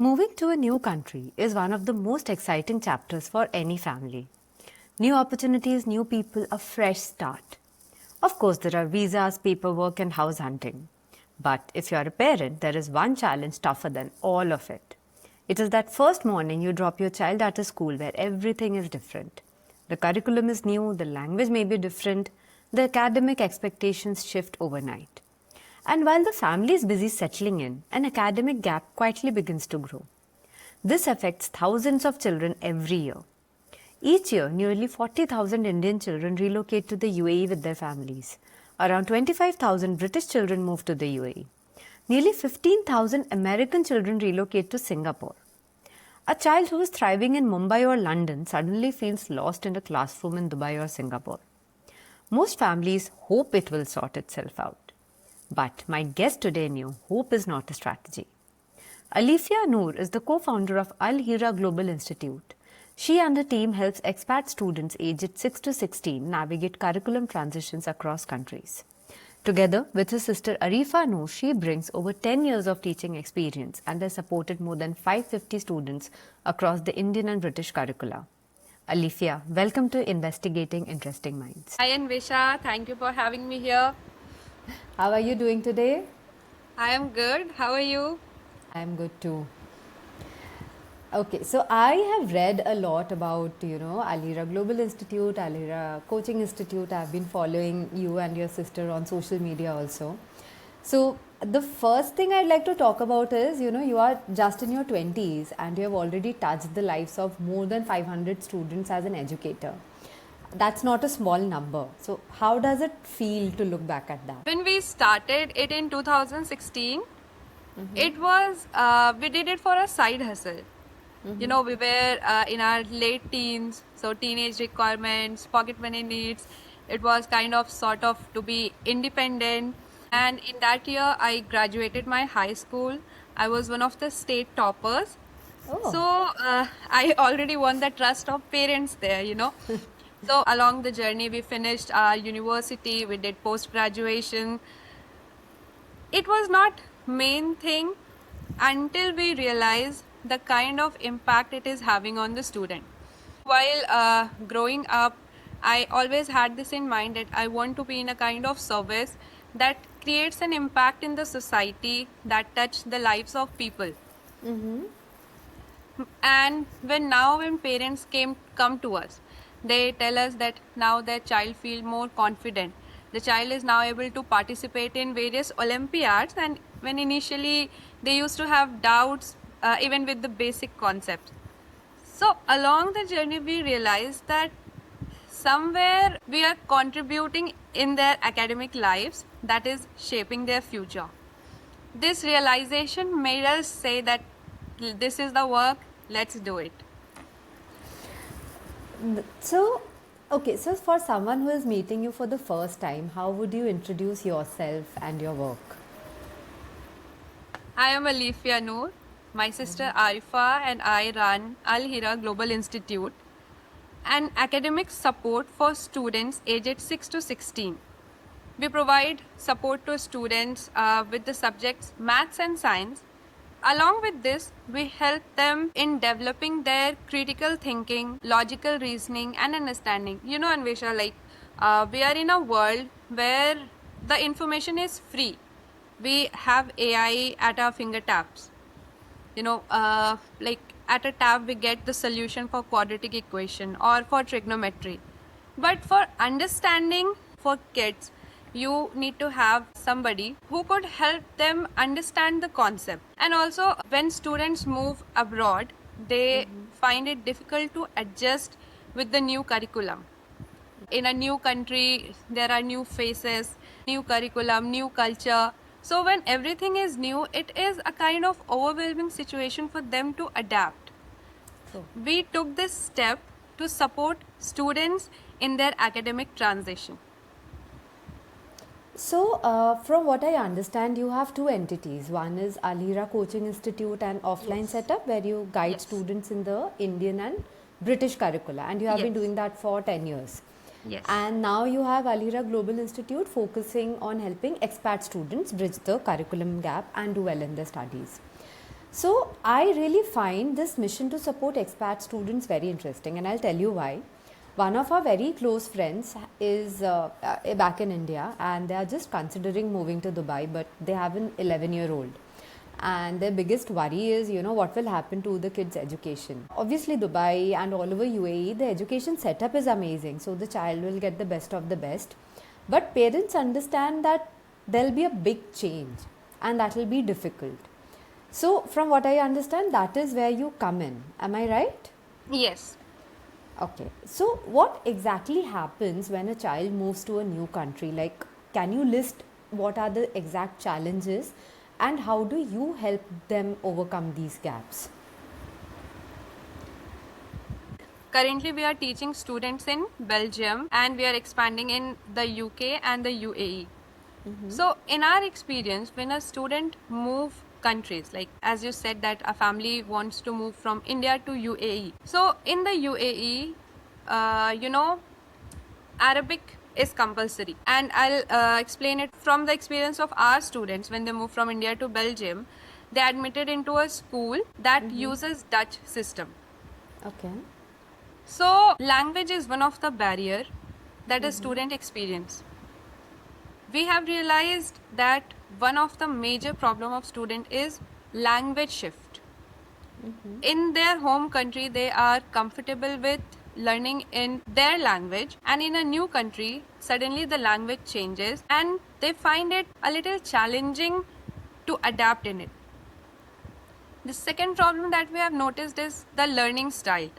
Moving to a new country is one of the most exciting chapters for any family. New opportunities, new people, a fresh start. Of course, there are visas, paperwork, and house hunting. But if you're a parent, there is one challenge tougher than all of it. It is that first morning you drop your child at a school where everything is different. The curriculum is new, the language may be different, the academic expectations shift overnight. And while the family is busy settling in, an academic gap quietly begins to grow. This affects thousands of children every year. Each year, nearly 40,000 Indian children relocate to the UAE with their families. Around 25,000 British children move to the UAE. Nearly 15,000 American children relocate to Singapore. A child who is thriving in Mumbai or London suddenly feels lost in a classroom in Dubai or Singapore. Most families hope it will sort itself out. But my guest today knew hope is not a strategy. Alifia Noor is the co-founder of Al Hira Global Institute. She and her team helps expat students aged 6 to 16 navigate curriculum transitions across countries. Together with her sister Arifa Noor, she brings over 10 years of teaching experience and has supported more than 550 students across the Indian and British curricula. Alifia, welcome to Investigating Interesting Minds. Hi Anvesha, thank you for having me here. How are you doing today? I am good. How are you? I am good too. Okay, so I have read a lot about, Al Hira Global Institute, Al Hira Coaching Institute. I've been following you and your sister on social media also. So the first thing I'd like to talk about is, you are just in your 20s and you have already touched the lives of more than 500 students as an educator. That's not a small number. So how does it feel to look back at that? When we started it in 2016, it was, we did it for a side hustle. We were in our late teens, so teenage requirements, pocket money needs. It was kind of sort of to be independent. And in that year, I graduated my high school. I was one of the state toppers. Oh. So I already won the trust of parents there. So along the journey, we finished our university, we did post-graduation. It was not main thing until we realized the kind of impact it is having on the student. While growing up, I always had this in mind that I want to be in a kind of service that creates an impact in the society that touch the lives of people. And when parents come to us, they tell us that now their child feel more confident. The child is now able to participate in various Olympiads, and when initially they used to have doubts even with the basic concepts. So along the journey we realized that somewhere we are contributing in their academic lives that is shaping their future. This realization made us say that this is the work, let's do it. So, okay, so for someone who is meeting you for the first time, how would you introduce yourself and your work? I am Alifia Noor. My sister Arifa and I run Al Hira Global Institute, an academic support for students aged 6 to 16. We provide support to students with the subjects maths and science. Along with this, we help them in developing their critical thinking, logical reasoning, and understanding. Anvesha, we are in a world where the information is free. We have AI at our fingertips. At a tab, we get the solution for quadratic equation or for trigonometry. But for understanding for kids, you need to have somebody who could help them understand the concept. And also, when students move abroad, they find it difficult to adjust with the new curriculum. In a new country, there are new faces, new curriculum, new culture. So when everything is new, it is a kind of overwhelming situation for them to adapt. We took this step to support students in their academic transition. So, from what I understand, you have two entities. One is Al Hira Coaching Institute, an offline setup where you guide students in the Indian and British curricula, and you have been doing that for 10 years. Yes. And now you have Al Hira Global Institute focusing on helping expat students bridge the curriculum gap and do well in their studies. So I really find this mission to support expat students very interesting, and I'll tell you why. One of our very close friends is back in India, and they are just considering moving to Dubai, but they have an 11-year-old. And their biggest worry is, what will happen to the kids' education. Obviously, Dubai and all over UAE, the education setup is amazing, so the child will get the best of the best. But parents understand that there'll be a big change, and that will be difficult. So, from what I understand, that is where you come in. Am I right? Yes. Okay. So, what exactly happens when a child moves to a new country? Like, can you list what are the exact challenges and how do you help them overcome these gaps? Currently, we are teaching students in Belgium and we are expanding in the UK and the UAE. So, in our experience, when a student move countries, like as you said that a family wants to move from India to UAE. So, in the UAE, Arabic is compulsory, and I'll explain it from the experience of our students when they moved from India to Belgium. They admitted into a school that uses Dutch system. Okay. So, language is one of the barrier that a student experience. We have realized that one of the major problem of student is language shift. In their home country, they are comfortable with learning in their language, and in a new country, suddenly the language changes and they find it a little challenging to adapt in it. The second problem that we have noticed is the learning style.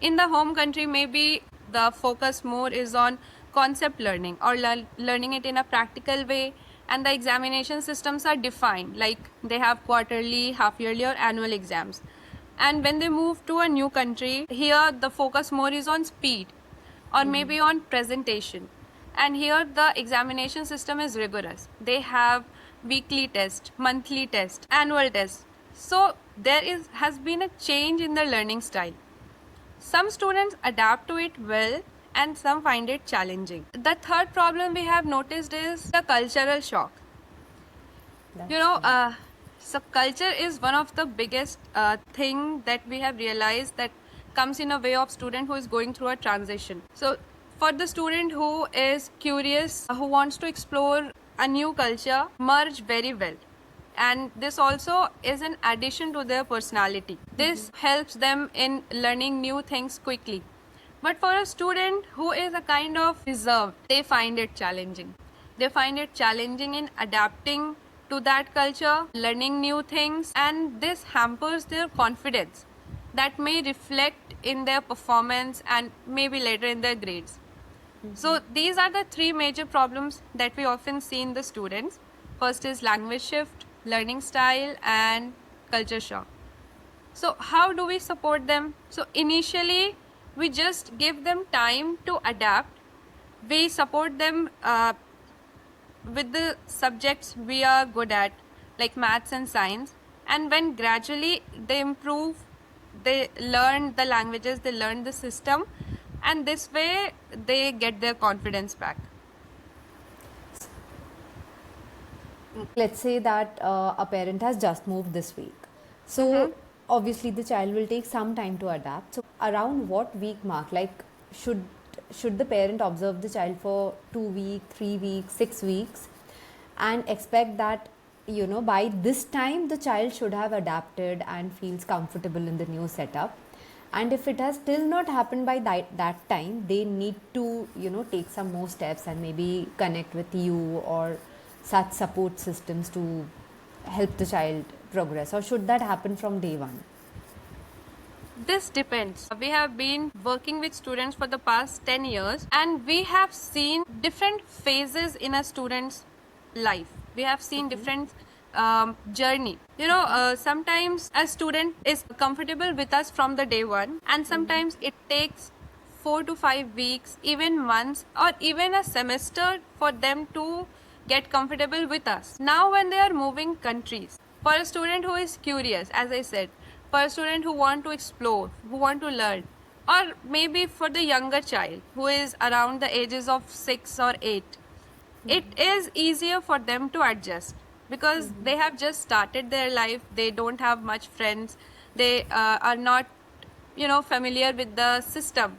In the home country, maybe the focus more is on concept learning or learning it in a practical way, and the examination systems are defined, like they have quarterly, half yearly, or annual exams. And when they move to a new country, here the focus more is on speed or maybe on presentation. And here the examination system is rigorous. They have weekly test, monthly test, annual test. So there has been a change in the learning style. Some students adapt to it well and some find it challenging. The third problem we have noticed is the cultural shock. So culture is one of the biggest thing that we have realized that comes in a way of student who is going through a transition. So for the student who is curious, who wants to explore a new culture, merge very well. And this also is an addition to their personality. This helps them in learning new things quickly. But for a student who is a kind of reserved, they find it challenging. They find it challenging in adapting to that culture, learning new things, and this hampers their confidence that may reflect in their performance and maybe later in their grades. So these are the three major problems that we often see in the students. First is language shift, learning style, and culture shock. So how do we support them? So initially, we just give them time to adapt. We support them with the subjects we are good at, like maths and science. And when gradually they improve, they learn the languages, they learn the system, and this way they get their confidence back. Let's say that a parent has just moved this week. So obviously the child will take some time to adapt. So around what week mark, like should the parent observe the child for 2 weeks, 3 weeks, 6 weeks, and expect that by this time the child should have adapted and feels comfortable in the new setup. And if it has still not happened by that time, they need to take some more steps and maybe connect with you or such support systems to help the child progress, or should that happen from day one? This depends. We have been working with students for the past 10 years and we have seen different phases in a student's life. We have seen different journey. Sometimes a student is comfortable with us from the day one, and sometimes it takes 4 to 5 weeks, even months, or even a semester for them to get comfortable with us. Now when they are moving countries, for a student who is curious, as I said, for a student who want to explore, who want to learn, or maybe for the younger child who is around the ages of 6 or 8, it is easier for them to adjust. because they have just started their life. They don't have much friends. They are not, familiar with the system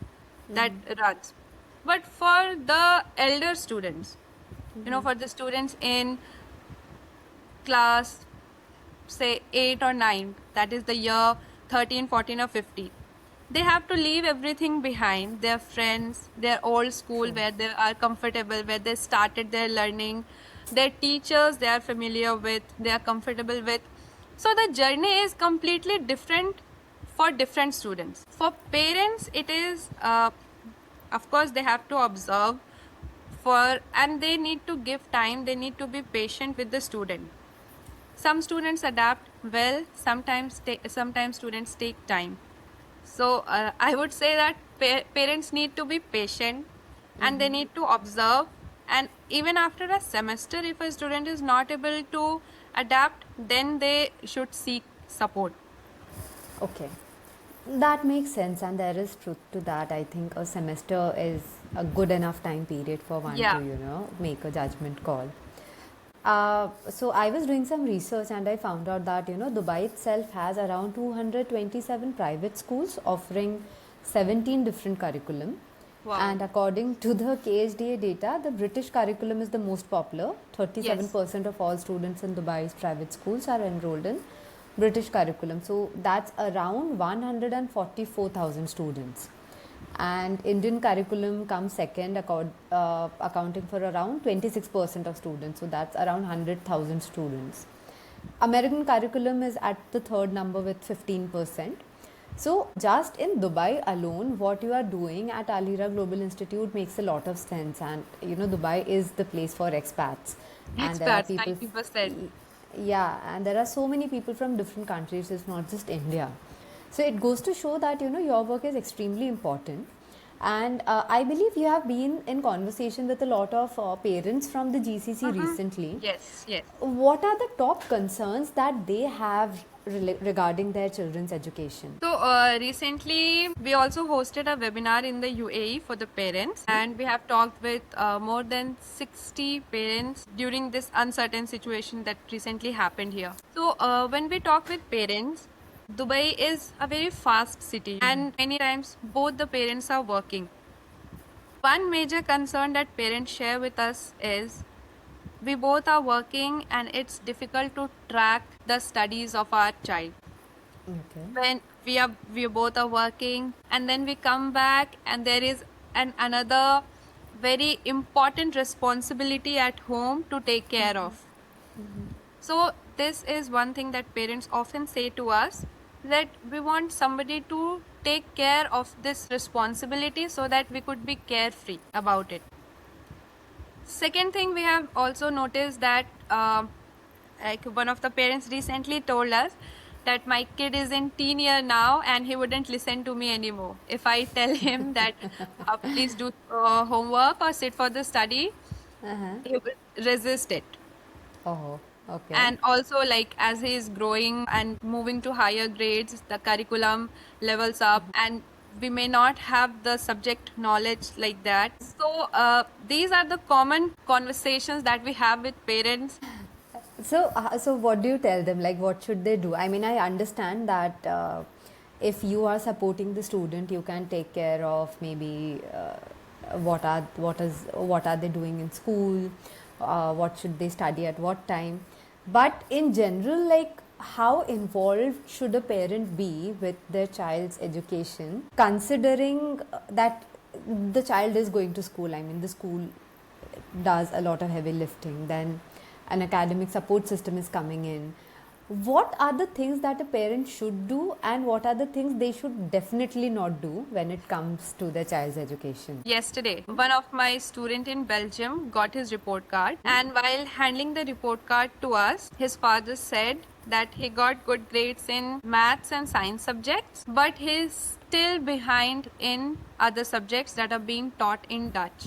that runs. But for the elder students, for the students in class, say 8 or 9, that is the year 13, 14, or 15, they have to leave everything behind, their friends, their old school where they are comfortable, where they started their learning, their teachers they are familiar with, they are comfortable with. So the journey is completely different for different students. For parents, it is, of course, they have to observe and they need to give time, they need to be patient with the student. Some students adapt well, sometimes students take time. So I would say that parents need to be patient and they need to observe. And even after a semester, if a student is not able to adapt, then they should seek support. Okay. That makes sense, and there is truth to that. I think a semester is a good enough time period for one Yeah. to, make a judgment call. So I was doing some research and I found out that, Dubai itself has around 227 private schools offering 17 different curriculum. Wow. And according to the KHDA data, the British curriculum is the most popular. 37% of all students in Dubai's private schools are enrolled in British curriculum. So that's around 144,000 students. And Indian curriculum comes second, accounting for around 26% of students. So that's around 100,000 students. American curriculum is at the third number with 15%. So just in Dubai alone, what you are doing at Alira Global Institute makes a lot of sense. And Dubai is the place for expats. And there are Expats, people 90%. yeah, and there are so many people from different countries. It's not just India. So it goes to show that your work is extremely important. And I believe you have been in conversation with a lot of parents from the GCC recently. Yes, yes. What are the top concerns that they have regarding their children's education? So recently, we also hosted a webinar in the UAE for the parents, and we have talked with more than 60 parents during this uncertain situation that recently happened here. So when we talk with parents, Dubai is a very fast city, and many times both the parents are working. One major concern that parents share with us is we both are working and it's difficult to track the studies of our child. Okay. When we both are working and then we come back and there is another very important responsibility at home to take care of. So this is one thing that parents often say to us, that we want somebody to take care of this responsibility so that we could be carefree about it. Second thing, we have also noticed that like one of the parents recently told us that my kid is in teen year now and he wouldn't listen to me anymore. If I tell him that please do homework or sit for the study, he would resist it. Oh, okay. And also, like, as he is growing and moving to higher grades, the curriculum levels up and we may not have the subject knowledge like that. So these are the common conversations that we have with parents. So what do you tell them? Like, what should they do? I mean, I understand that if you are supporting the student, you can take care of maybe what are they doing in school, what should they study at what time. But in general, like, how involved should a parent be with their child's education, considering that the child is going to school? I mean, the school does a lot of heavy lifting, then an academic support system is coming in. What are the things that a parent should do and what are the things they should definitely not do when it comes to their child's education? Yesterday, one of my student in Belgium got his report card, and while handing the report card to us, his father said that he got good grades in maths and science subjects, but he's still behind in other subjects that are being taught in Dutch.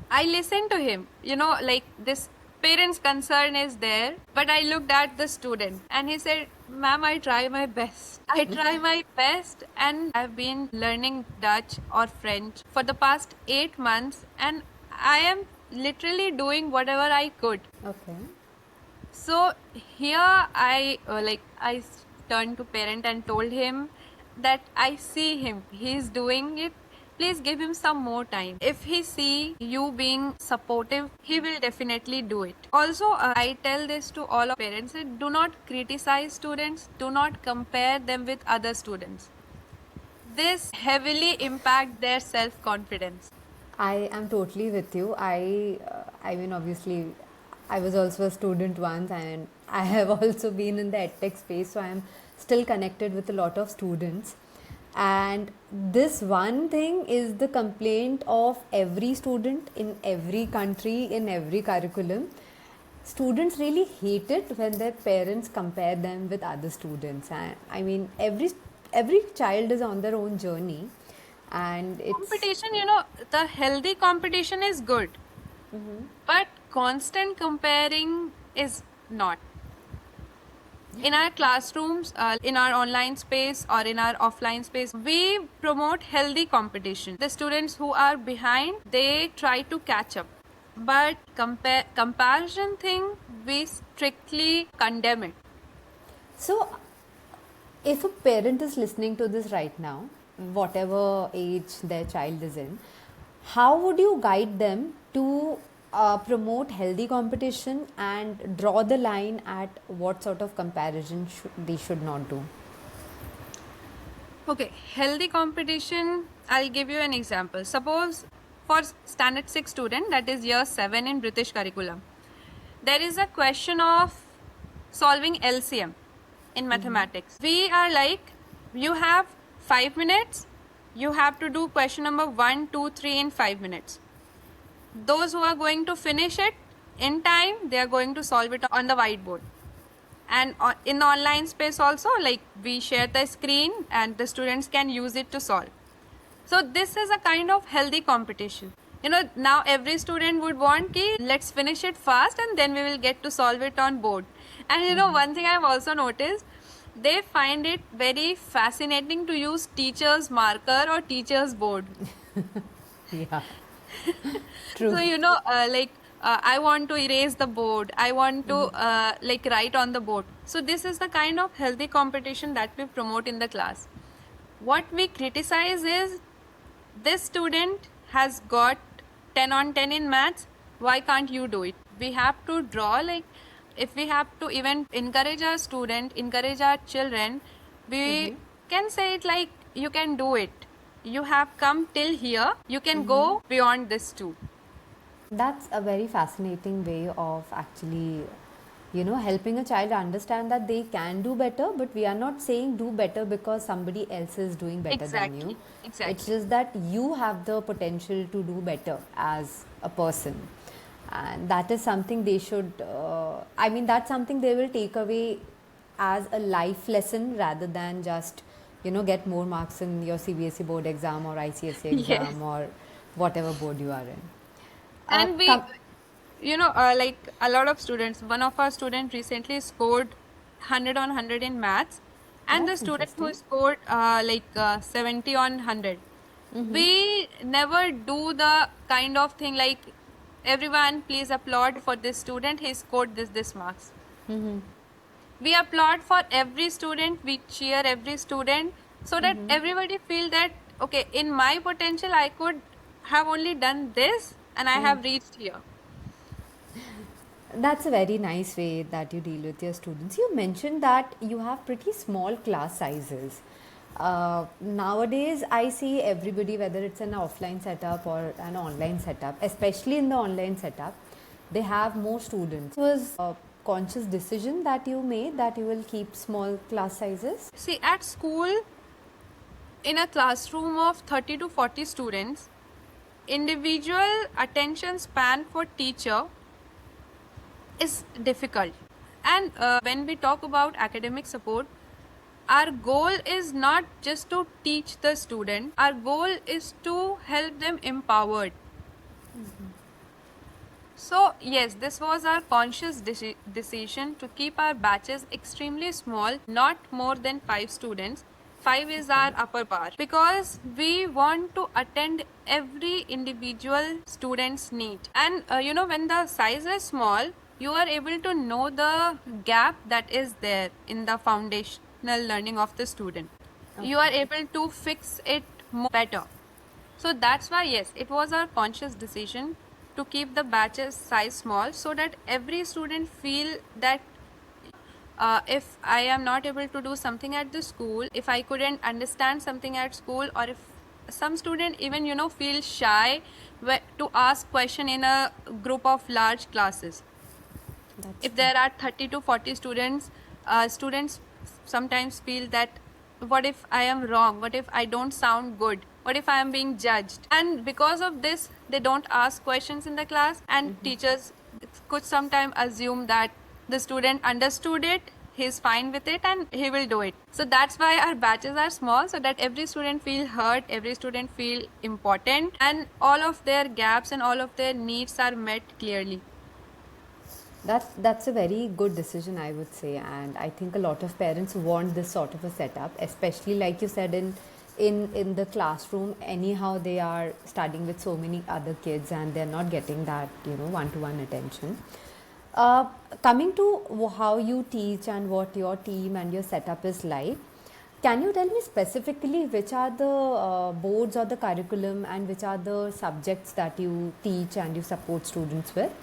I listened to him, like, this parent's concern is there, but I looked at the student and he said, ma'am, I try my best. I try my best, and I've been learning Dutch or French for the past 8 months, and I am literally doing whatever I could. Okay. So here I turned to parent and told him that I see him, he is doing it. Please give him some more time. If he see you being supportive, he will definitely do it. Also, I tell this to all of parents: that do not criticize students, do not compare them with other students. This heavily impact their self confidence. I am totally with you. I mean, obviously, I was also a student once, and I have also been in the edtech space, so I am still connected with a lot of students. And this one thing is the complaint of every student in every country, in every curriculum. Students really hate it when their parents compare them with other students. And I mean, every child is on their own journey, and it's Competition, the healthy competition is good, but constant comparing is not. In our classrooms, in our online space or in our offline space, we promote healthy competition. The students who are behind, they try to catch up. But comparison thing, we strictly condemn it. so. If a parent is listening to this right now, whatever age their child is in, how would you guide them to promote healthy competition and draw the line at what sort of comparison they should not do? Okay, healthy competition, I'll give you an example. Suppose for standard 6 student, that is year 7 in British curriculum, there is a question of solving LCM in mathematics. We are like, you have 5 minutes, you have to do question number 1, 2, 3 in 5 minutes. Those who are going to finish it in time, they are going to solve it on the whiteboard. And in the online space also, like, we share the screen and the students can use it to solve. So this is a kind of healthy competition. Now every student would want ki let's finish it fast and then we will get to solve it on board. And one thing I've also noticed, they find it very fascinating to use teacher's marker or teacher's board. Yeah, true. So I want to erase the board, I want to write on the board. So this is the kind of healthy competition that we promote in the class. What we criticize is, this student has got 10 on 10 in maths, why can't you do it? We have to draw, if we have to even encourage our student, encourage our children, we can say it like, you can do it, you have come till here, you can go beyond this too. That's a very fascinating way of actually, helping a child understand that they can do better, but we are not saying do better because somebody else is doing better than you. Exactly. It's just that you have the potential to do better as a person. And that is something they should, that's something they will take away as a life lesson rather than just, get more marks in your CBSE board exam or ICSE exam Yes. or whatever board you are in. And we, com- like a lot of students, one of our students recently scored 100 on 100 in maths, and That's the student who interesting. scored 70 on 100. We never do the kind of thing like, everyone please applaud for this student, he scored this marks. We applaud for every student, we cheer every student, so that everybody feel that, okay, in my potential I could have only done this and I have reached here. That's a very nice way that you deal with your students. You mentioned that you have pretty small class sizes. Nowadays, I see everybody, whether it's an offline setup or an online setup, especially in the online setup, they have more students. It was a conscious decision that you made that you will keep small class sizes? See, at school, in a classroom of 30 to 40 students, individual attention span for teacher is difficult. And when we talk about academic support, our goal is not just to teach the student, our goal is to help them empowered. So yes, this was our conscious decision to keep our batches extremely small, not more than 5 students, 5 is our upper bar because we want to attend every individual student's need. And when the size is small, you are able to know the gap that is there in the foundational learning of the student. You are able to fix it better. So that's why, yes, it was our conscious decision to keep the batches size small so that every student feel that if I am not able to do something at the school, if I couldn't understand something at school, or if some student even feel shy to ask question in a group of large classes. If there are 30 to 40 students, students sometimes feel that what if I am wrong, what if I don't sound good, what if I am being judged, and because of this they don't ask questions in the class, and teachers could sometimes assume that the student understood it, he's fine with it and he will do it. So that's why our batches are small, so that every student feel heard, every student feel important, and all of their gaps and all of their needs are met clearly. That's a very good decision, I would say, and I think a lot of parents want this sort of a setup, especially like you said in the classroom. Anyhow, they are studying with so many other kids, and they're not getting that one-to-one attention. Coming to how you teach and what your team and your setup is like, can you tell me specifically which are the boards or the curriculum and which are the subjects that you teach and you support students with?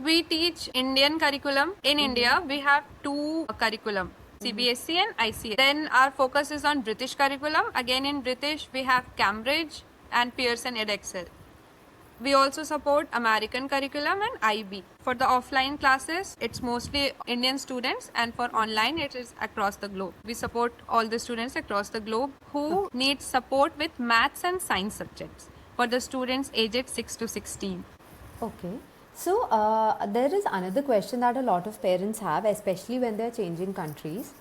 We teach Indian curriculum. In India, we have two curriculum, CBSE and ICSE. Then our focus is on British curriculum. Again, in British, we have Cambridge and Pearson Edexcel. We also support American curriculum and IB. For the offline classes, it's mostly Indian students, and for online, it is across the globe. We support all the students across the globe who need support with maths and science subjects for the students aged 6 to 16. Okay. So there is another question that a lot of parents have, especially when they're changing countries.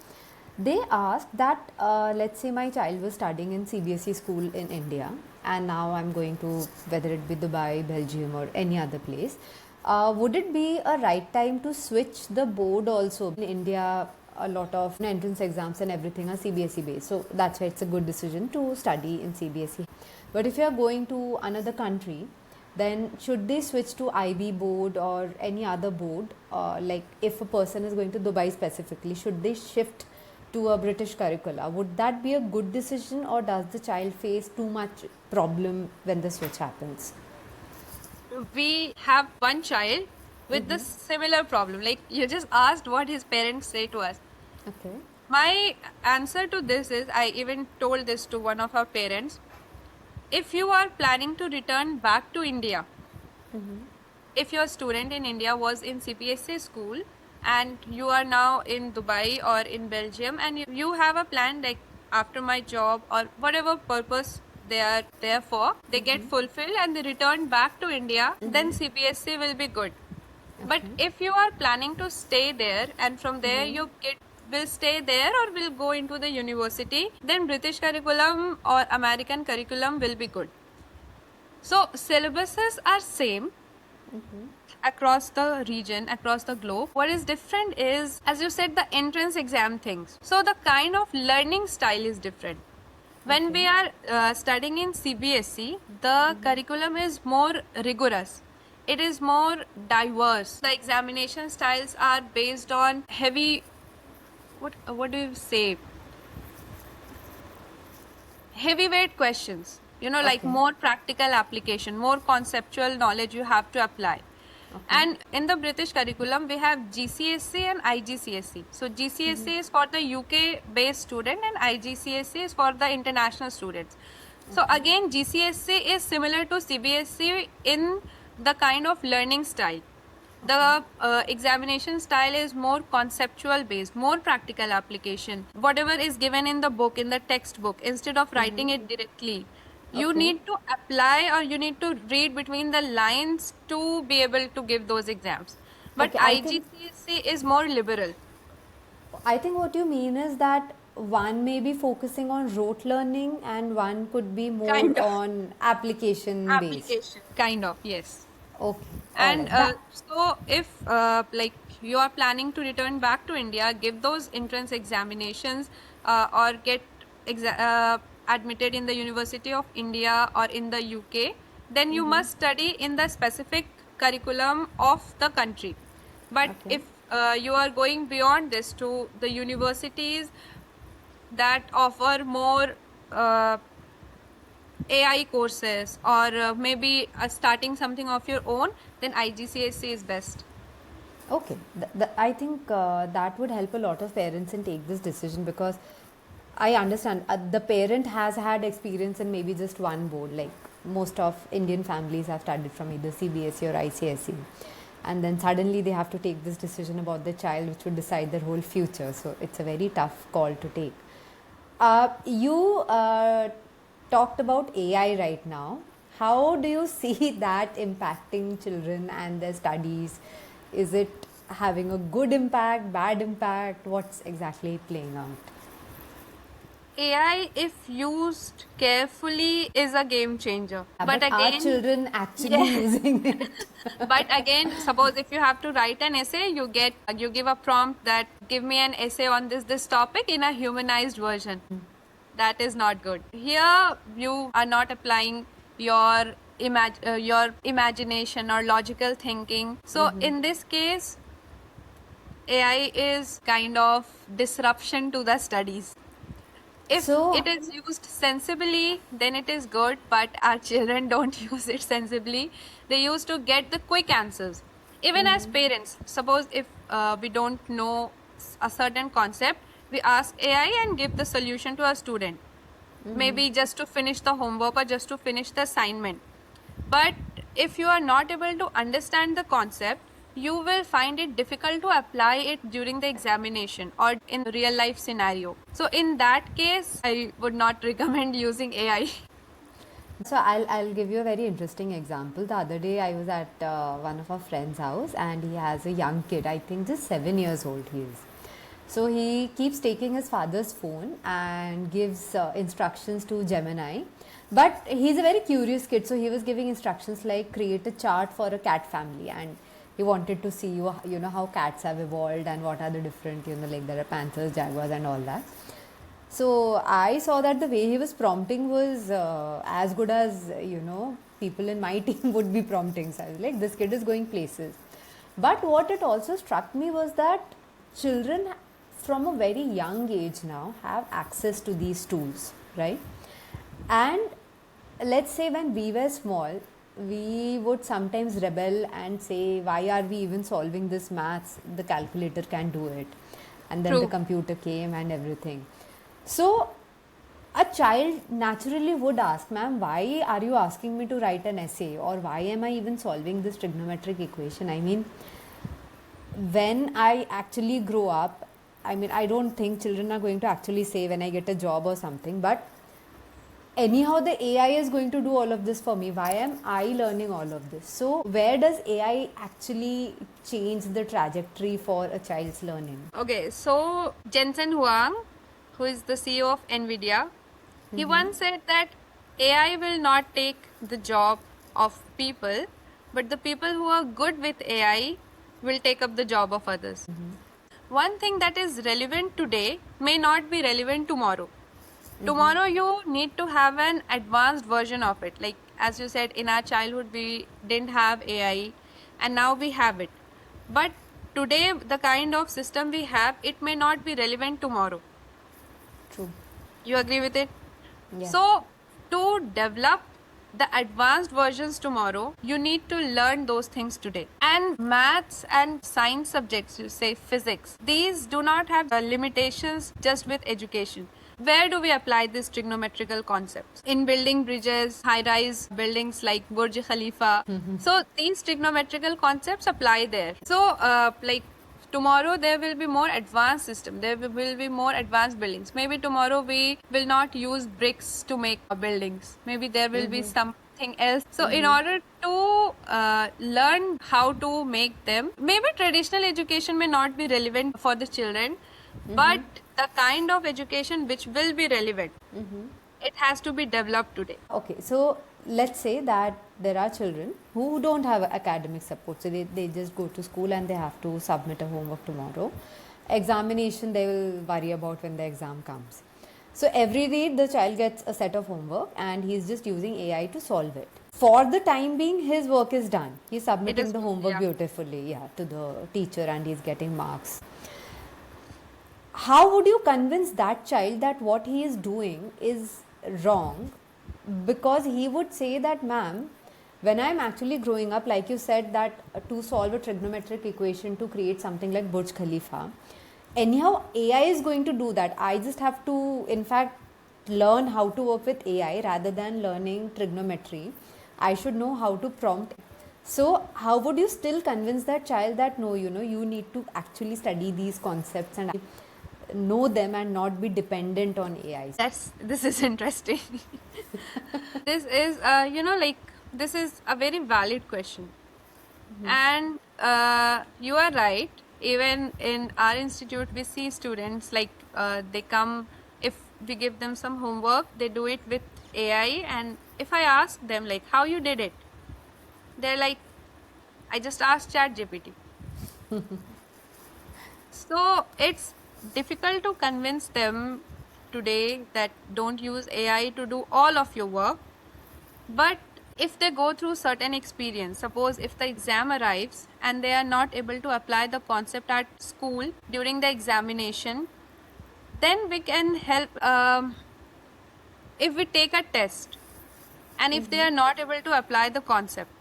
They ask that, let's say my child was studying in CBSE school in India, and now I'm going to, whether it be Dubai, Belgium, or any other place. Would it be a right time to switch the board also? In India, a lot of entrance exams and everything are CBSE based, so that's why it's a good decision to study in CBSE. But if you're going to another country, then should they switch to IB board or any other board? Like if a person is going to Dubai specifically, should they shift to a British curricula? Would that be a good decision, or does the child face too much problem when the switch happens? We have one child with the similar problem. Like you just asked what his parents say to us. Okay. My answer to this is, I even told this to one of our parents. If you are planning to return back to India, if your student in India was in CPSA school and you are now in Dubai or in Belgium, and you have a plan like after my job or whatever purpose they are there for, they get fulfilled and they return back to India, then CPSA will be good. But if you are planning to stay there and from there your kid will stay there or will go into the university, then British curriculum or American curriculum will be good. So syllabuses are same across the region, across the globe. What is different is, as you said, the entrance exam things. So the kind of learning style is different. When we are studying in CBSE, the curriculum is more rigorous. It is more diverse. The examination styles are based on heavy, what do you say? Heavyweight questions. Like more practical application, more conceptual knowledge you have to apply. And in the British curriculum, we have GCSE and IGCSE. So GCSE is for the UK based student and IGCSE is for the international students. So again, GCSE is similar to CBSE in the kind of learning style. The examination style is more conceptual based, more practical application. Whatever is given in the book, in the textbook, instead of writing it directly, you need to apply or you need to read between the lines to be able to give those exams. But IGCSE is more liberal. I think what you mean is that one may be focusing on rote learning and one could be more on application based. Kind of, yes. Okay. And so if like you are planning to return back to India, give those entrance examinations, or get admitted in the University of India or in the UK, then you must study in the specific curriculum of the country. But Okay. if you are going beyond this to the universities that offer more AI courses, or maybe starting something of your own, then IGCSE is best. Okay, I think that would help a lot of parents in take this decision, because I understand the parent has had experience in maybe just one board. Like most of Indian families have studied from either CBSE or ICSE, and then suddenly they have to take this decision about their child, which would decide their whole future. So it's a very tough call to take. You talked about AI right now. How do you see that impacting children and their studies? Is it having a good impact, bad impact? What's exactly playing out? AI, if used carefully, is a game changer. But Are again, children actually Yeah. using it? but again, suppose if you have to write an essay, you give a prompt that give me an essay on this topic in a humanized version. That is not good. Here, you are not applying your your imagination or logical thinking. So in this case, AI is kind of disruption to the studies. If So- it is used sensibly, then it is good, but our children don't use it sensibly. They used to get the quick answers. Even as parents, suppose if we don't know a certain concept, we ask AI and give the solution to a student. Maybe just to finish the homework or just to finish the assignment. But if you are not able to understand the concept, you will find it difficult to apply it during the examination or in real life scenario. So in that case, I would not recommend using AI. So I'll give you a very interesting example. The other day I was at one of our friends' house, and he has a young kid. I think just 7 years old he is. So he keeps taking his father's phone and gives instructions to Gemini. But he's a very curious kid, so he was giving instructions like create a chart for a cat family, and he wanted to see you know how cats have evolved and what are the different, you know, like there are panthers, jaguars, and all that. So I saw that the way he was prompting was as good as, you know, people in my team would be prompting. So I was like, this kid is going places. But what it also struck me was that children from a very young age now have access to these tools, right? And let's say when we were small, we would sometimes rebel and say, why are we even solving this maths? The calculator can do it. And then True. the computer came and everything. So a child naturally would ask, ma'am, why are you asking me to write an essay, or why am I even solving this trigonometric equation? I mean, when I actually grow up, I mean, I don't think children are going to actually say when I get a job or something, but anyhow the AI is going to do all of this for me. Why am I learning all of this? So where does AI actually change the trajectory for a child's learning? Okay, so Jensen Huang, who is the CEO of Nvidia, he once said that AI will not take the job of people, but the people who are good with AI will take up the job of others. One thing that is relevant today may not be relevant tomorrow. Tomorrow you need to have an advanced version of it. Like as you said, in our childhood we didn't have AI, and now we have it. But today the kind of system we have, it may not be relevant tomorrow. True. You agree with it? Yeah. So to develop the advanced versions tomorrow, you need to learn those things today. And maths and science subjects, you say physics, these do not have limitations just with education. Where do we apply these trigonometrical concepts? In building bridges, high-rise buildings like Burj Khalifa. So these trigonometrical concepts apply there. So like tomorrow there will be more advanced system, there will be more advanced buildings. Maybe tomorrow we will not use bricks to make buildings, maybe there will be something else. So in order to learn how to make them, maybe traditional education may not be relevant for the children, but the kind of education which will be relevant, it has to be developed today. Okay, so let's say that there are children who don't have academic support, so they just go to school and they have to submit a homework tomorrow. Examination they will worry about when the exam comes. So every day the child gets a set of homework and he's just using AI to solve it. For the time being, his work is done. He's It submitting is the good. homework Yeah. beautifully, yeah, to the teacher and he's getting marks. How would you convince that child that what he is doing is wrong? Because he would say that, ma'am, when I'm actually growing up, like you said, that to solve a trigonometric equation to create something like Burj Khalifa, anyhow, AI is going to do that. I just have to, in fact, learn how to work with AI rather than learning trigonometry. I should know how to prompt. So, how would you still convince that child that no, you need to actually study these concepts and know them and not be dependent on AI? This is interesting. This is like this is a very valid question. And you are right. Even in our institute, we see students like they come, if we give them some homework, they do it with AI. And if I ask them, like, how you did it, they're like, I just asked ChatGPT. So it's difficult to convince them today that don't use AI to do all of your work. But if they go through certain experience, suppose if the exam arrives and they are not able to apply the concept at school during the examination, then we can help. If we take a test and if they are not able to apply the concept,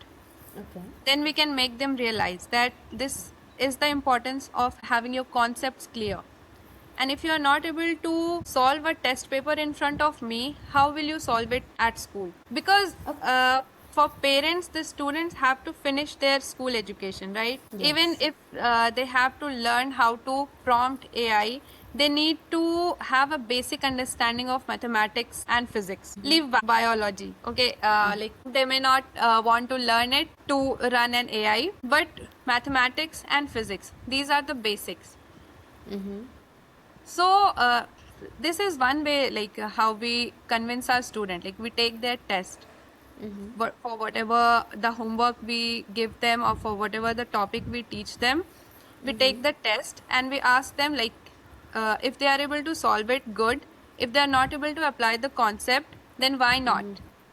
Okay. then we can make them realize that this is the importance of having your concepts clear. And if you are not able to solve a test paper in front of me, how will you solve it at school? Because for parents, the students have to finish their school education, right? Yes. Even if they have to learn how to prompt AI, they need to have a basic understanding of mathematics and physics. Leave biology, okay? Like they may not want to learn it to run an AI, but mathematics and physics, these are the basics. So this is one way, like how we convince our student. Like we take their test, but for whatever the homework we give them or for whatever the topic we teach them, we take the test and we ask them like if they are able to solve it, good. If they are not able to apply the concept, then why not?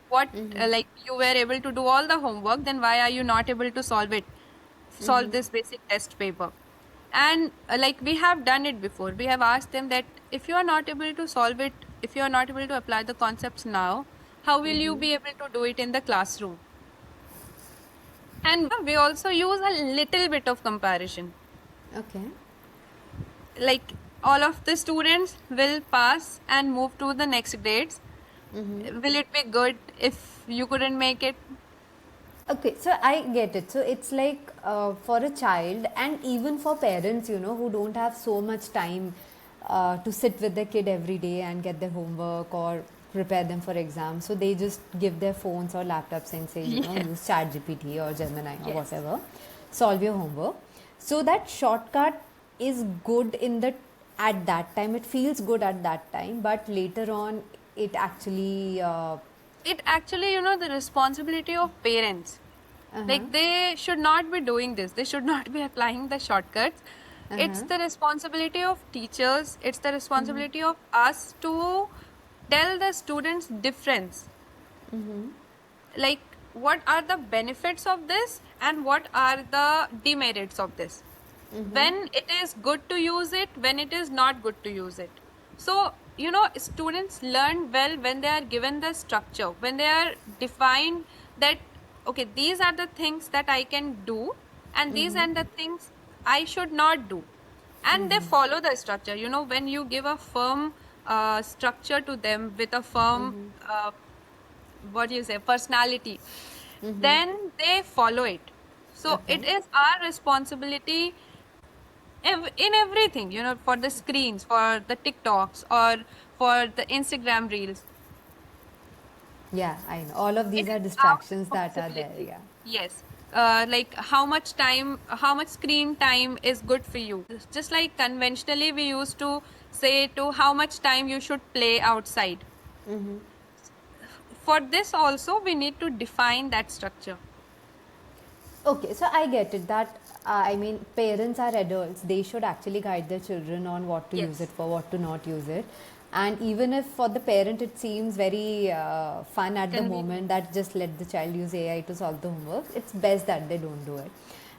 What like you were able to do all the homework, then why are you not able to solve this basic test paper? And like we have done it before, we have asked them that if you are not able to solve it, if you are not able to apply the concepts now, how will you be able to do it in the classroom? And we also use a little bit of comparison. Okay. Like all of the students will pass and move to the next grades. Will it be good if you couldn't make it? Okay, so I get it. So it's like for a child and even for parents, who don't have so much time to sit with their kid every day and get their homework or prepare them for exams. So they just give their phones or laptops and say, use ChatGPT or Gemini or Yes. whatever, solve your homework. So that shortcut is good at that time. It feels good at that time, but later on, it actually. It actually, the responsibility of parents. Like they should not be doing this. They should not be applying the shortcuts. It's the responsibility of teachers. It's the responsibility of us to tell the students difference. Like what are the benefits of this and what are the demerits of this. When it is good to use it, when it is not good to use it. So, students learn well when they are given the structure, when they are defined that, okay, these are the things that I can do and these are the things I should not do. And they follow the structure. When you give a firm structure to them with a firm, what do you say, personality, then they follow it. So it is our responsibility in everything, for the screens, for the TikToks, or for the Instagram reels. Yeah, I know. All of these It are is distractions our that are there. responsibility. Yeah. Yes. Like how much screen time is good for you. Just like conventionally we used to say to how much time you should play outside. for this also we need to define that structure. Okay, so I get it that I mean, parents are adults. They should actually guide their children on what to use it Yes. for, what to not use it. And even if for the parent it seems very fun at the moment Convenient. that just let the child use AI to solve the homework, it's best that they don't do it.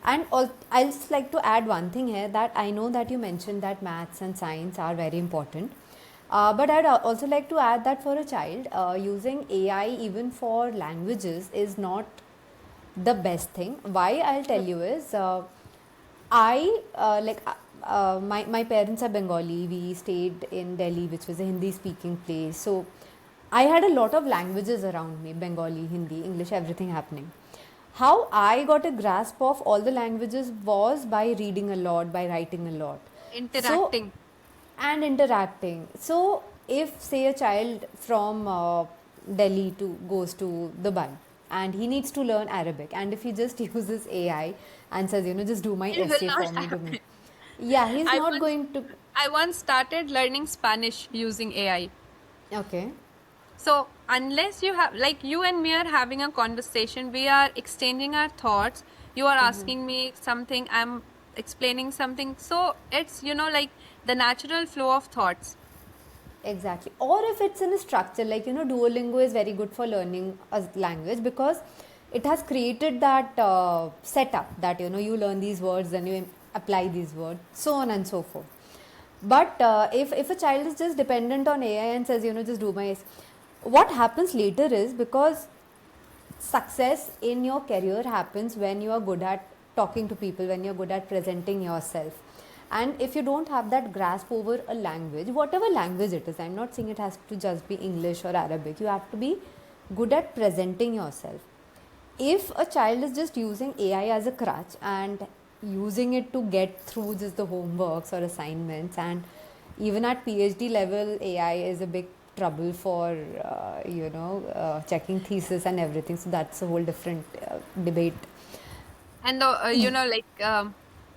And I'll just like to add one thing here, that I know that you mentioned that maths and science are very important. But I'd also like to add that for a child, using AI even for languages is not the best thing. Why, I'll tell you, is I like my parents are Bengali. We stayed in Delhi, which was a Hindi speaking place. So I had a lot of languages around me: Bengali, Hindi, English, everything happening. How I got a grasp of all the languages was by reading a lot, by writing a lot. So, Interacting. and interacting. So, if say a child from Delhi to goes to Dubai and he needs to learn Arabic, and if he just uses AI and says, just do my It will essay not for me, do me, happen. yeah, he's I not once going to. I once started learning Spanish using AI. Okay. So unless you have, like, you and me are having a conversation, we are exchanging our thoughts. You are asking me something, I'm explaining something. So it's, like the natural flow of thoughts. Exactly. Or if it's in a structure, like, Duolingo is very good for learning a language because it has created that setup that, you learn these words, then you apply these words, so on and so forth. But if a child is just dependent on AI and says, just do my, what happens later is, because success in your career happens when you are good at talking to people, when you're good at presenting yourself. And if you don't have that grasp over a language, whatever language it is, I'm not saying it has to just be English or Arabic, you have to be good at presenting yourself. If a child is just using AI as a crutch and using it to get through just the homeworks or assignments, and even at PhD level, AI is a big trouble for checking thesis and everything. So that's a whole different debate. And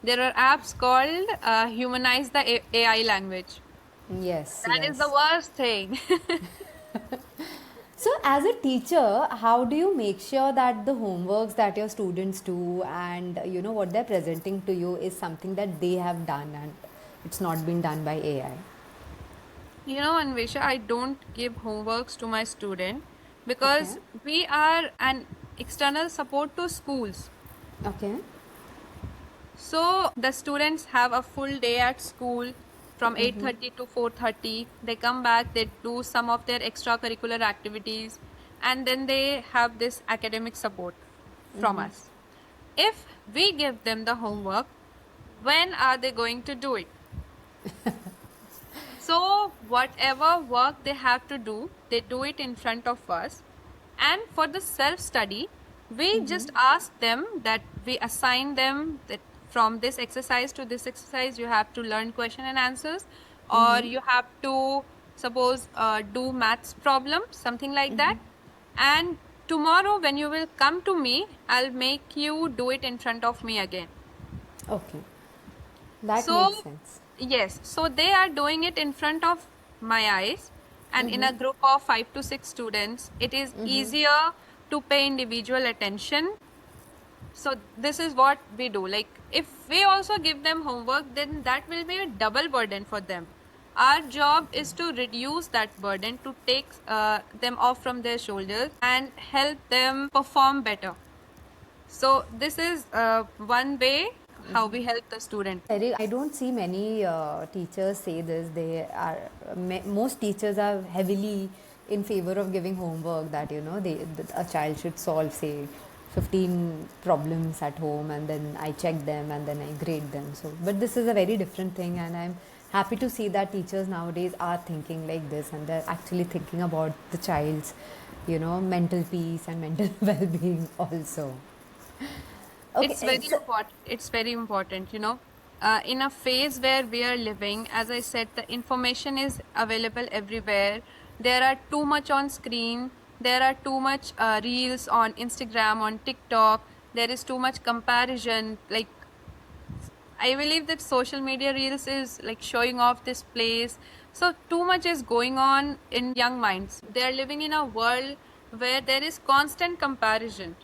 there are apps called Humanize the AI language. Yes, That is the yes. worst thing. So, as a teacher, how do you make sure that the homeworks that your students do and what they're presenting to you is something that they have done and it's not been done by AI? Anvesha, I don't give homeworks to my student Okay, because we are an external support to schools. okay, So the students have a full day at school from 8:30 to 4:30. They come back, they do some of their extracurricular activities, and then they have this academic support from us. If we give them the homework, when are they going to do it? So, whatever work they have to do, they do it in front of us. And for the self study, we just ask them that we assign them that from this exercise to this exercise, you have to learn question and answers, or you have to, suppose, do maths problem, something like that. And tomorrow, when you will come to me, I'll make you do it in front of me again. okay. That makes So, sense. yes, so they are doing it in front of my eyes, and in a group of 5 to 6 students, it is easier to pay individual attention. So, this is what we do. Like, if we also give them homework, then that will be a double burden for them. Our job is to reduce that burden, to take them off from their shoulders and help them perform better. So, this is one way how we help the student. I don't see many teachers say this. Most teachers are heavily in favor of giving homework, that a child should solve, say, 15 problems at home, and then I check them and then I grade them. So, but this is a very different thing, and I'm happy to see that teachers nowadays are thinking like this, and they're actually thinking about the child's mental peace and mental well-being also. Okay, It's very so important. It's very important, in a phase where we are living, as I said, the information is available everywhere. There are too much on screen. There are too much reels on Instagram, on TikTok. There is too much comparison. Like, I believe that social media reels is like showing off this place. So too much is going on in young minds. They are living in a world where there is constant comparison,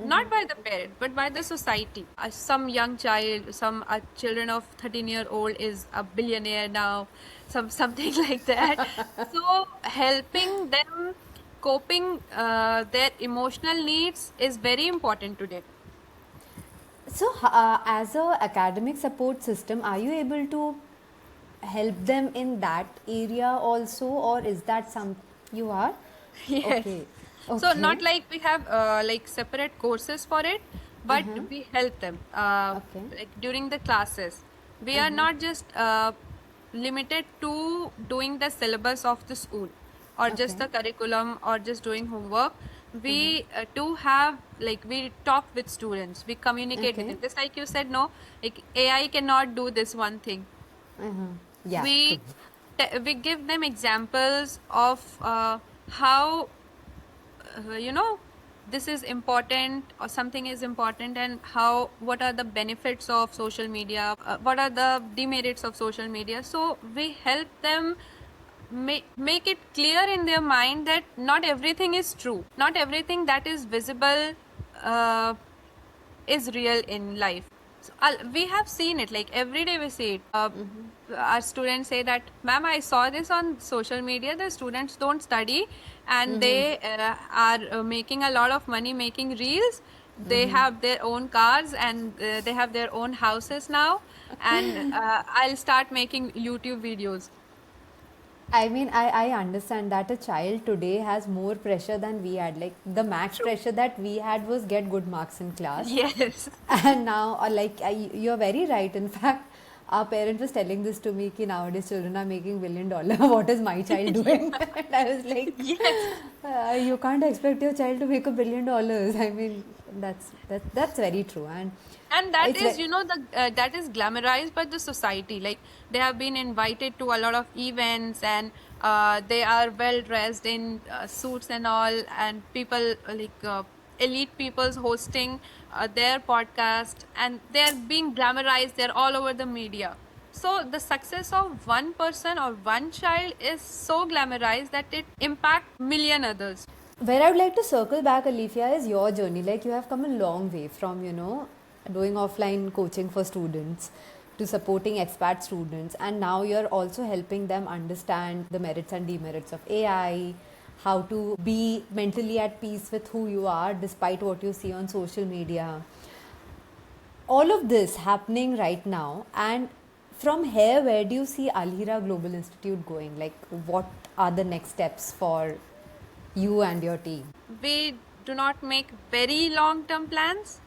not by the parent but by the society. Some young child, some children of 13-year-old is a billionaire now, something like that. So helping them coping their emotional needs is very important today. So, as a academic support system, are you able to help them in that area also, or is that some you are? Yes. Okay, So okay, not like we have like separate courses for it, but we help them okay, like during the classes. We are not just limited to doing the syllabus of the school or just okay, the curriculum or just doing homework. We do have, like, we talk with students, we communicate with okay. them. Just like you said, no, like AI cannot do this one thing. Yeah, true. We give them examples of how you know this is important or something is important, and how what are the benefits of social media, what are the demerits of social media. So we help them make it clear in their mind that not everything is true, not everything that is visible uh, is real in life. So, we have seen it, like every day we see it. Our students say that, ma'am, I saw this on social media. The students don't study and they are making a lot of money making reels. They have their own cars and they have their own houses now. And I'll start making YouTube videos. I mean, I understand that a child today has more pressure than we had. Like, the max True. pressure that we had was get good marks in class. Yes. And now, you're very right. In fact, our parent was telling this to me कि nowadays children are making $1 billion. What is my child doing? And I was like, Yes. you can't expect your child to make $1 billion. I mean, that's very true. And that It's is, ve- that is glamorized by the society. Like, they have been invited to a lot of events, and they are well dressed in suits and all, and people elite people's hosting their podcast, and they're being glamorized, they're all over the media. So the success of one person or one child is so glamorized that it impacts million others. Where I would like to circle back, Alifia, is your journey. Like, you have come a long way from, doing offline coaching for students to supporting expat students, and now you're also helping them understand the merits and demerits of AI, how to be mentally at peace with who you are despite what you see on social media. All of this happening right now, and from here, where do you see Alhira Global Institute going? Like, what are the next steps for you and your team? We do not make very long term plans,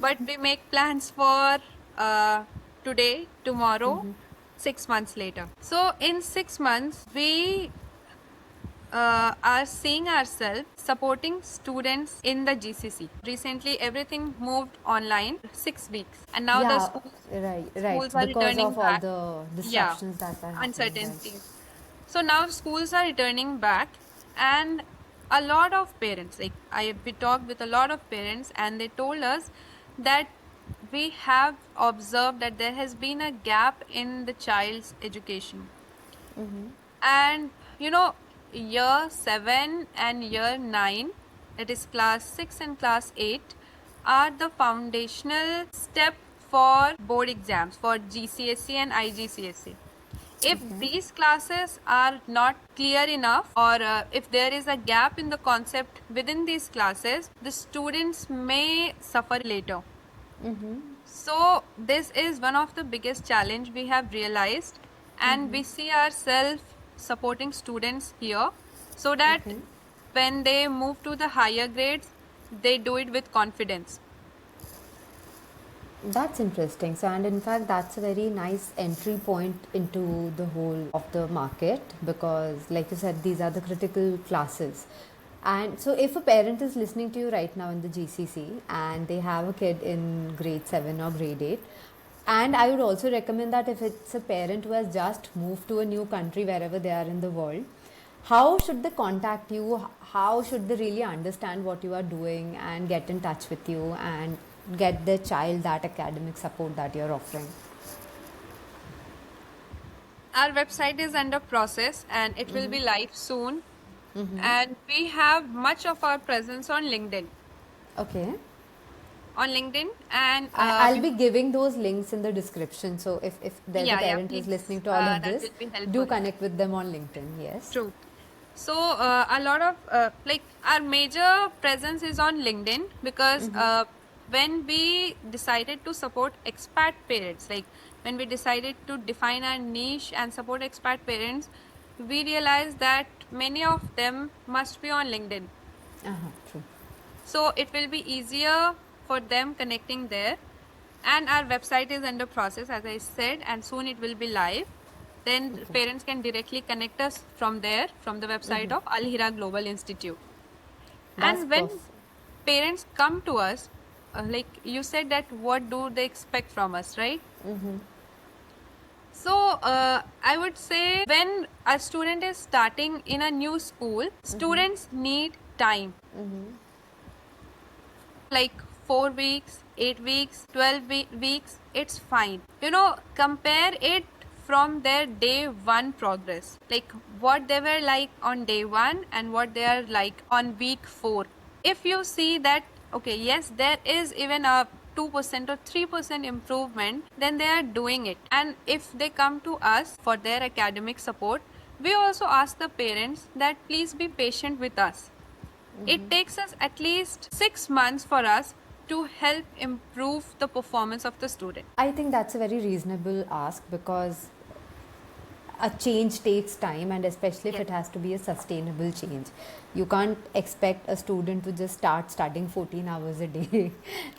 but we make plans for today, tomorrow, 6 months later. So in 6 months, we are seeing ourselves supporting students in the GCC. Recently, everything moved online, 6 weeks, and now the Yeah, right. schools are Because returning of all back. the Yeah, disruptions that are happening, right? uncertainties. So now schools are returning back, and a lot of parents, like we talked with a lot of parents, and they told us that we have observed that there has been a gap in the child's education. And year 7 and year 9, that is class 6 and class 8, are the foundational step for board exams for GCSE and IGCSE. If these classes are not clear enough, or if there is a gap in the concept within these classes, the students may suffer later. So this is one of the biggest challenge we have realized, and we see ourselves supporting students here, so that when they move to the higher grades, they do it with confidence. That's interesting. So, and in fact, that's a very nice entry point into the whole of the market because, like you said, these are the critical classes. And so, if a parent is listening to you right now in the GCC and they have a kid in grade 7 or grade 8, and I would also recommend that if it's a parent who has just moved to a new country wherever they are in the world, how should they contact you? How should they really understand what you are doing and get in touch with you and get their child that academic support that you're offering? Our website is under process and it will be live soon. and we have much of our presence on LinkedIn. Okay. And I'll be giving those links in the description. So if there's a yeah, parent who's please. listening to all of That this, will be do helpful. connect with them on LinkedIn. Yes. True. So a lot of like our major presence is on LinkedIn because when we decided to support expat parents, like when we decided to define our niche and support expat parents, we realized that many of them must be on LinkedIn. True. So it will be easier for them connecting there. And our website is under process, as I said, and soon it will be live. Then parents can directly connect us from there, from the website of Al Hira Global Institute. That's And when perfect. parents come to us, like you said, that what do they expect from us, right? So I would say when a student is starting in a new school, students need time. Like 4 weeks, 8 weeks, 12 weeks, it's fine. Compare it from their day one progress. Like what they were like on day one and what they are like on week 4. If you see that, okay, yes, there is even a 2% or 3% improvement, then they are doing it. And if they come to us for their academic support, we also ask the parents that please be patient with us. It takes us at least 6 months for us to help improve the performance of the student. I think that's a very reasonable ask because a change takes time, and especially if Yes. it has to be a sustainable change. You can't expect a student to just start studying 14 hours a day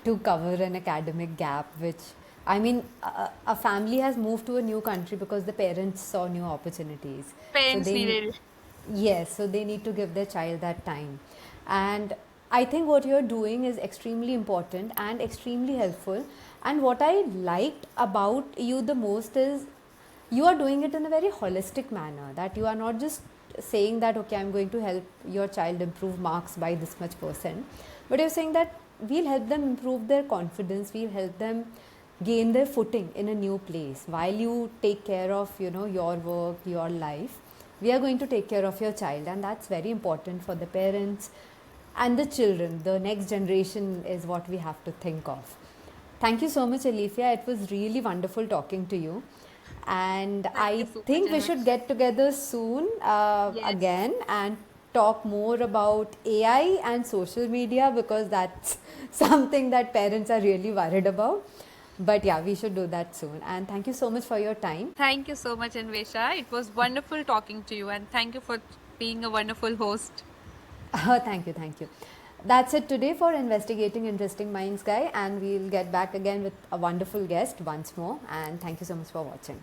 to cover an academic gap, which I mean, a family has moved to a new country because the parents saw new opportunities. So Parents they, needed. yes, so they need to give their child that time. And I think what you're doing is extremely important and extremely helpful. And what I liked about you the most is you are doing it in a very holistic manner, that you are not just saying that okay, I'm going to help your child improve marks by this much percent, but you're saying that we'll help them improve their confidence, we'll help them gain their footing in a new place while you take care of your work, your life. We are going to take care of your child, and that's very important for the parents and the children. The next generation is what we have to think of. Thank you so much, Alifia. It was really wonderful talking to you. And Thank I you so much, think we Anvesh. should get together soon Yes. again and talk more about AI and social media, because that's something that parents are really worried about. But yeah, we should do that soon. And thank you so much for your time. Thank you so much, Anvesha. It was wonderful talking to you, and thank you for being a wonderful host. Thank you, thank you. That's it today for Investigating Interesting Minds, guy, and we'll get back again with a wonderful guest once more. And thank you so much for watching.